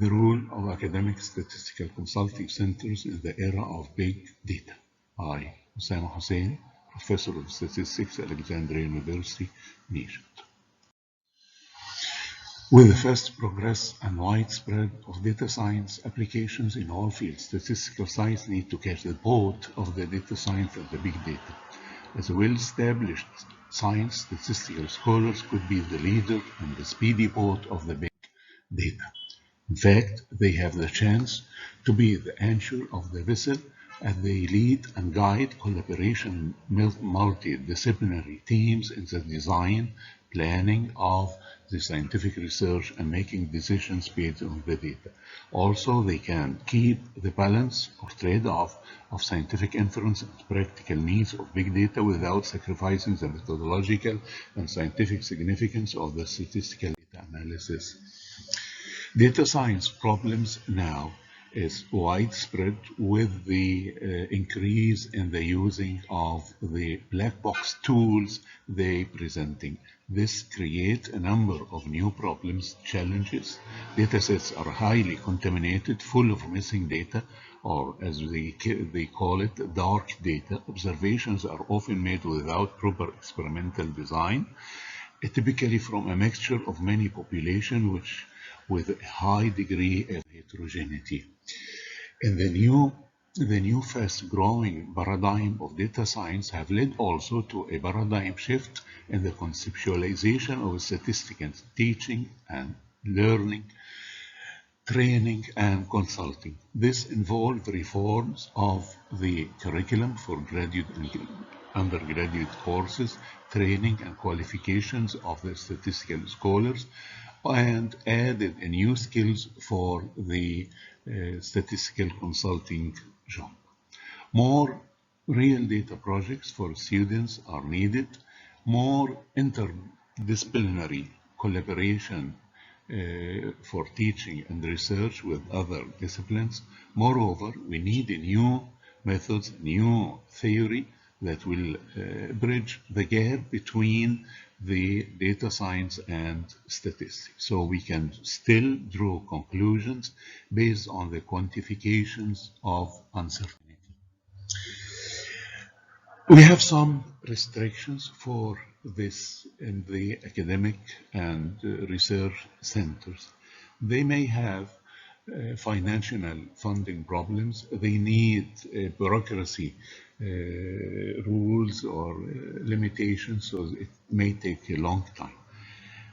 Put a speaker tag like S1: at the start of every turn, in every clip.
S1: The role of academic statistical consulting centers in the era of big data. I, Osama Hussien, Professor of Statistics at Alexandria University in Egypt. With the fast progress and widespread of data science applications in all fields, statistical science needs to catch the boat of the data science and the big data. As a well-established science, statistical scholars could be the leader and the speedy boat of the big data. In fact, they have the chance to be the anchor of the vessel as they lead and guide collaboration multidisciplinary teams in the design, planning of the scientific research and making decisions based on the data. Also, they can keep the balance or trade-off of scientific inference and practical needs of big data without sacrificing the methodological and scientific significance of the statistical data analysis. Data science problems now is widespread with the increase in the using of the black box tools they presenting. This creates a number of new problems, challenges. Datasets are highly contaminated, full of missing data, or as they call it, dark data. Observations are often made without proper experimental design, typically from a mixture of many populations with a high degree of heterogeneity. And the new fast-growing paradigm of data science have led also to a paradigm shift in the conceptualization of statistics, teaching and learning, training and consulting. This involved reforms of the curriculum for graduate and undergraduate courses, training and qualifications of the statistical scholars, and added new skills for the statistical consulting job. More real data projects for students are needed, more interdisciplinary collaboration for teaching and research with other disciplines. Moreover, we need new methods, new theory that will bridge the gap between the data science and statistics. So we can still draw conclusions based on the quantifications of uncertainty. We have some restrictions for this in the academic and research centers. They may have financial funding problems. They need bureaucracy rules or limitations, so it may take a long time.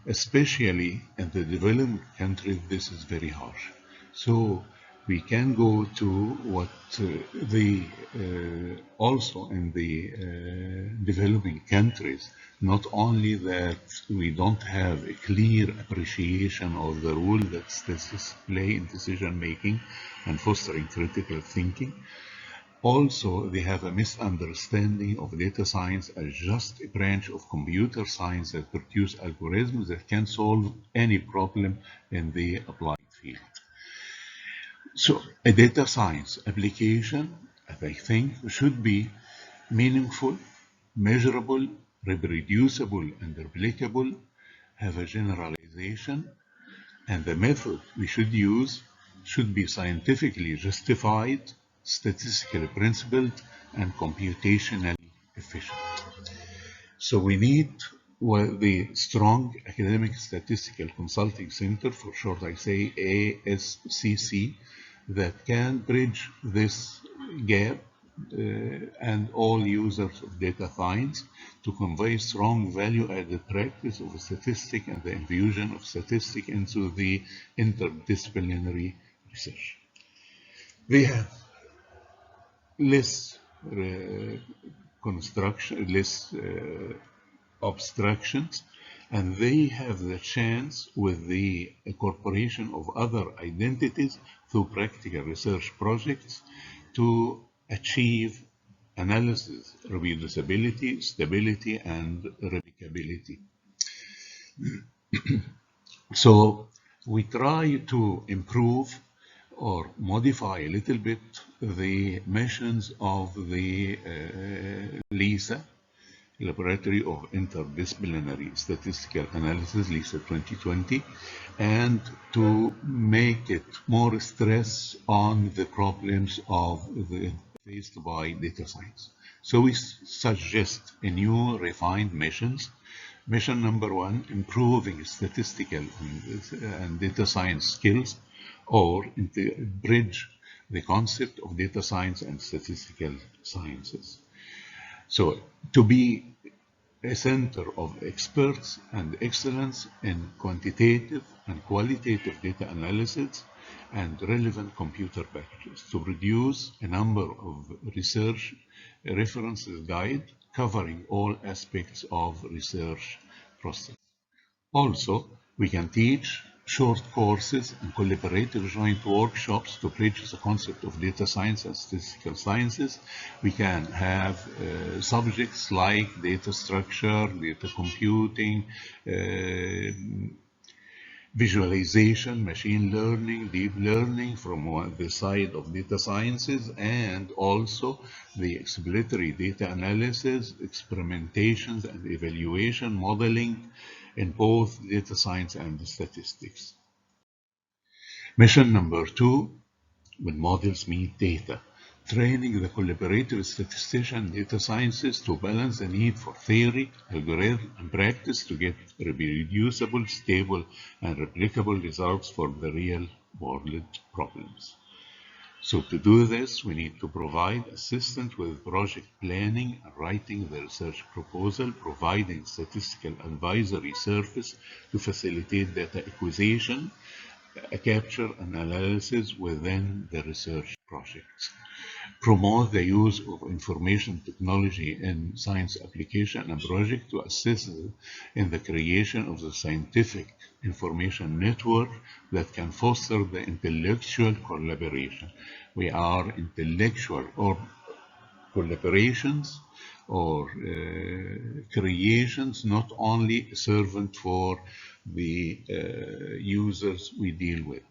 S1: Especially in the developing countries, this is very harsh. So we can go to what also in the developing countries, not only that we don't have a clear appreciation of the role that statistics play in decision making and fostering critical thinking, also they have a misunderstanding of data science as just a branch of computer science that produce algorithms that can solve any problem in the applied field. So a data science application, I think, should be meaningful, measurable, reproducible, and replicable, have a generalization, and the method we should use should be scientifically justified, statistically principled, and computationally efficient. So we need the strong academic statistical consulting center, for short I say ASCC, that can bridge this gap and all users of data science to convey strong value-added practice of statistics and the infusion of statistics into the interdisciplinary research. They have less abstractions, and they have the chance with the incorporation of other identities through practical research projects to achieve analysis, reproducibility, stability, and replicability. So we try to improve or modify a little bit the missions of the LISA Laboratory of Interdisciplinary Statistical Analysis, LISA 2020, and to make it more stress on the problems faced by data science. So we suggest a new refined missions. Mission number 1, improving statistical and data science skills, or bridge the concept of data science and statistical sciences. So to be a center of experts and excellence in quantitative and qualitative data analysis and relevant computer packages, to produce a number of research references guide covering all aspects of research process. Also, we can teach short courses and collaborative joint workshops to bridge the concept of data science and statistical sciences. We can have subjects like data structure, data computing, visualization, machine learning, deep learning from the side of data sciences, and also the exploratory data analysis, experimentations and evaluation modeling in both data science and statistics. Mission number 2, when models meet data, training the collaborative statistician and data scientists to balance the need for theory, algorithm, and practice to get reproducible, stable, and replicable results for the real-world problems. So to do this, we need to provide assistance with project planning and writing the research proposal, providing statistical advisory service to facilitate data acquisition, capture and analysis within the research projects. Promote the use of information technology in science application and project to assist in the creation of the scientific information network that can foster the intellectual collaboration. We are intellectual or collaborations or creations, not only a servant for the users we deal with.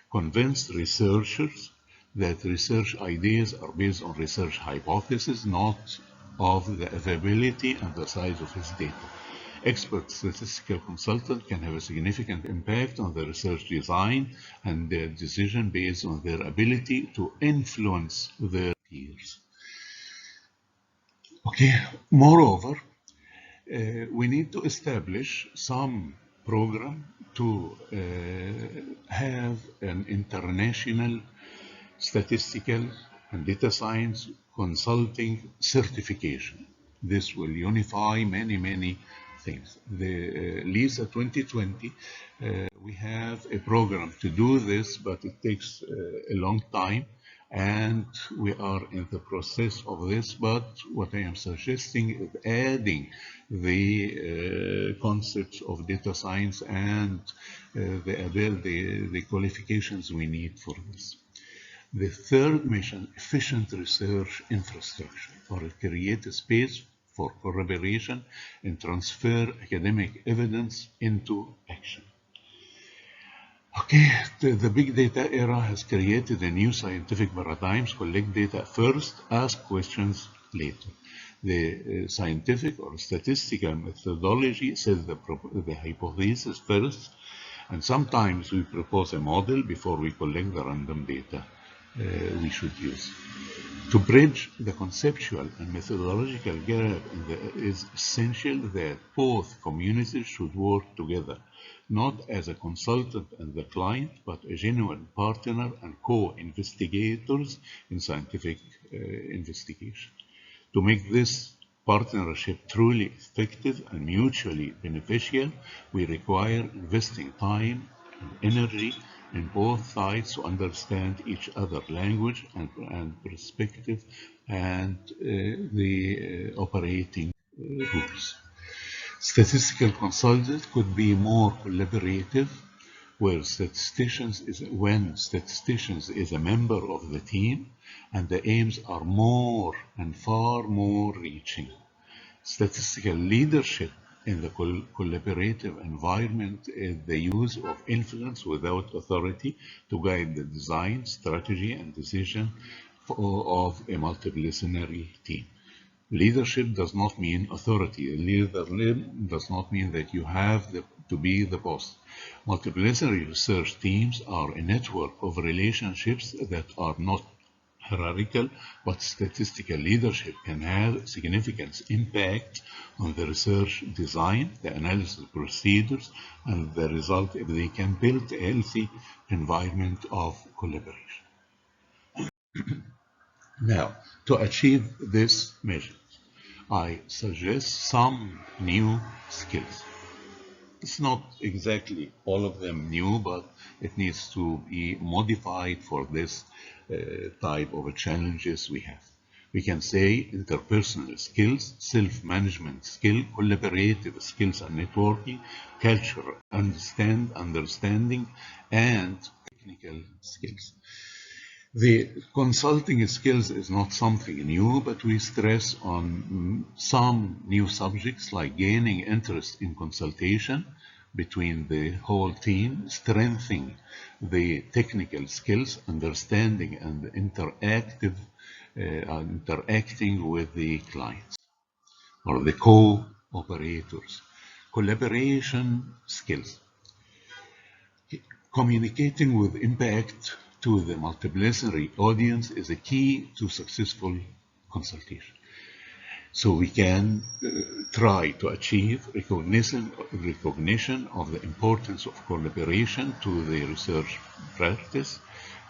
S1: Convince researchers that research ideas are based on research hypotheses, not of the availability and the size of his data. Expert statistical consultant can have a significant impact on the research design and their decision based on their ability to influence their peers. Okay, moreover, we need to establish some program to have an international statistical and data science consulting certification. This will unify many things. The LISA 2020, we have a program to do this, but it takes a long time, and we are in the process of this. But what I am suggesting is adding the concepts of data science and the qualifications we need for this. The third mission, efficient research infrastructure, or create a space for collaboration and transfer academic evidence into action. Okay, the big data era has created a new scientific paradigms: collect data first, ask questions later. The scientific or statistical methodology says the hypothesis first, and sometimes we propose a model before we collect the random data we should use. To bridge the conceptual and methodological gap is essential that both communities should work together, not as a consultant and the client, but a genuine partner and co-investigators in scientific investigation. To make this partnership truly effective and mutually beneficial, we require investing time and energy in both sides to understand each other's language and perspective and the operating rules. Statistical consultants could be more collaborative, when statisticians is a member of the team and the aims are more and far more reaching. Statistical leadership in the collaborative environment is the use of influence without authority to guide the design, strategy, and decision of a multidisciplinary team. Leadership does not mean authority. Leadership does not mean that you have to be the boss. Multidisciplinary research teams are a network of relationships that are not hierarchical, but statistical leadership can have significant impact on the research design, the analysis procedures, and the result if they can build a healthy environment of collaboration. Now, to achieve this measure, I suggest some new skills. It's not exactly all of them new, but it needs to be modified for this type of challenges we have. We can say interpersonal skills, self-management skill, collaborative skills and networking, cultural understanding, and technical skills. The consulting skills is not something new, but we stress on some new subjects like gaining interest in consultation between the whole team, strengthening the technical skills, understanding and interacting with the clients or the co-operators. Collaboration skills. Communicating with impact to the multidisciplinary audience is a key to successful consultation. So we can try to achieve recognition of the importance of collaboration to the research practice,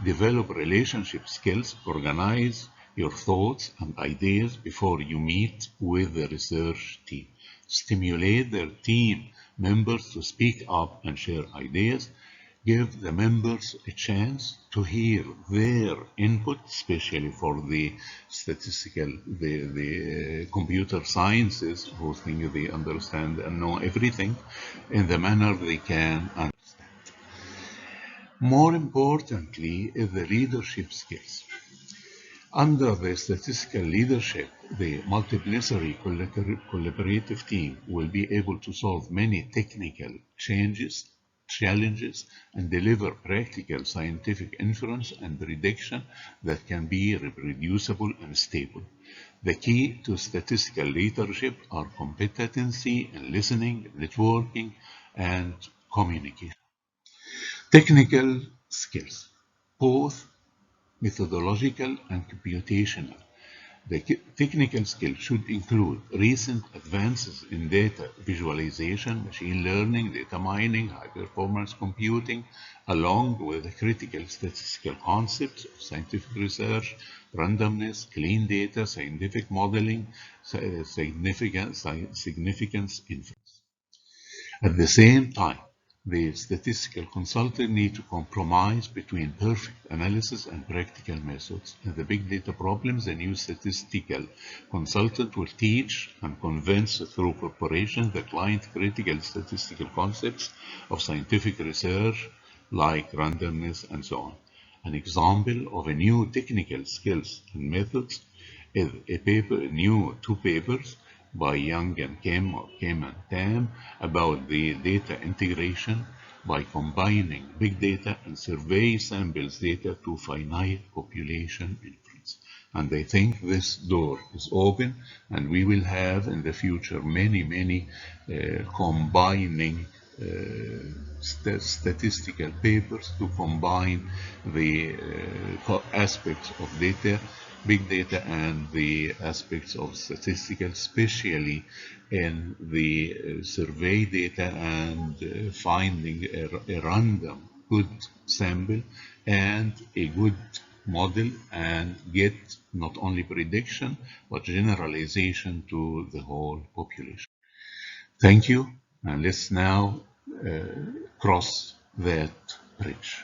S1: develop relationship skills, organize your thoughts and ideas before you meet with the research team, stimulate their team members to speak up and share ideas, give the members a chance to hear their input, especially for the statistical, the computer sciences, who think they understand and know everything in the manner they can understand. More importantly is the leadership skills. Under the statistical leadership, the multidisciplinary collaborative team will be able to solve many technical challenges and deliver practical scientific inference and prediction that can be reproducible and stable. The key to statistical leadership are competency in listening, networking, and communication. Technical skills, both methodological and computational. The technical skills should include recent advances in data visualization, machine learning, data mining, high-performance computing, along with the critical statistical concepts of scientific research, randomness, clean data, scientific modeling, significance inference. At the same time, the statistical consultant needs to compromise between perfect analysis and practical methods. In the big data problems, the new statistical consultant will teach and convince through preparation the client critical statistical concepts of scientific research like randomness and so on. An example of a new technical skills and methods is two papers by Young and Kim and Tam about the data integration by combining big data and survey samples data to finite population inference. And I think this door is open, and we will have in the future many combining statistical papers to combine the aspects of data, big data, and the aspects of statistical, especially in the survey data and finding a random good sample and a good model and get not only prediction but generalization to the whole population. Thank you, and let's now cross that bridge.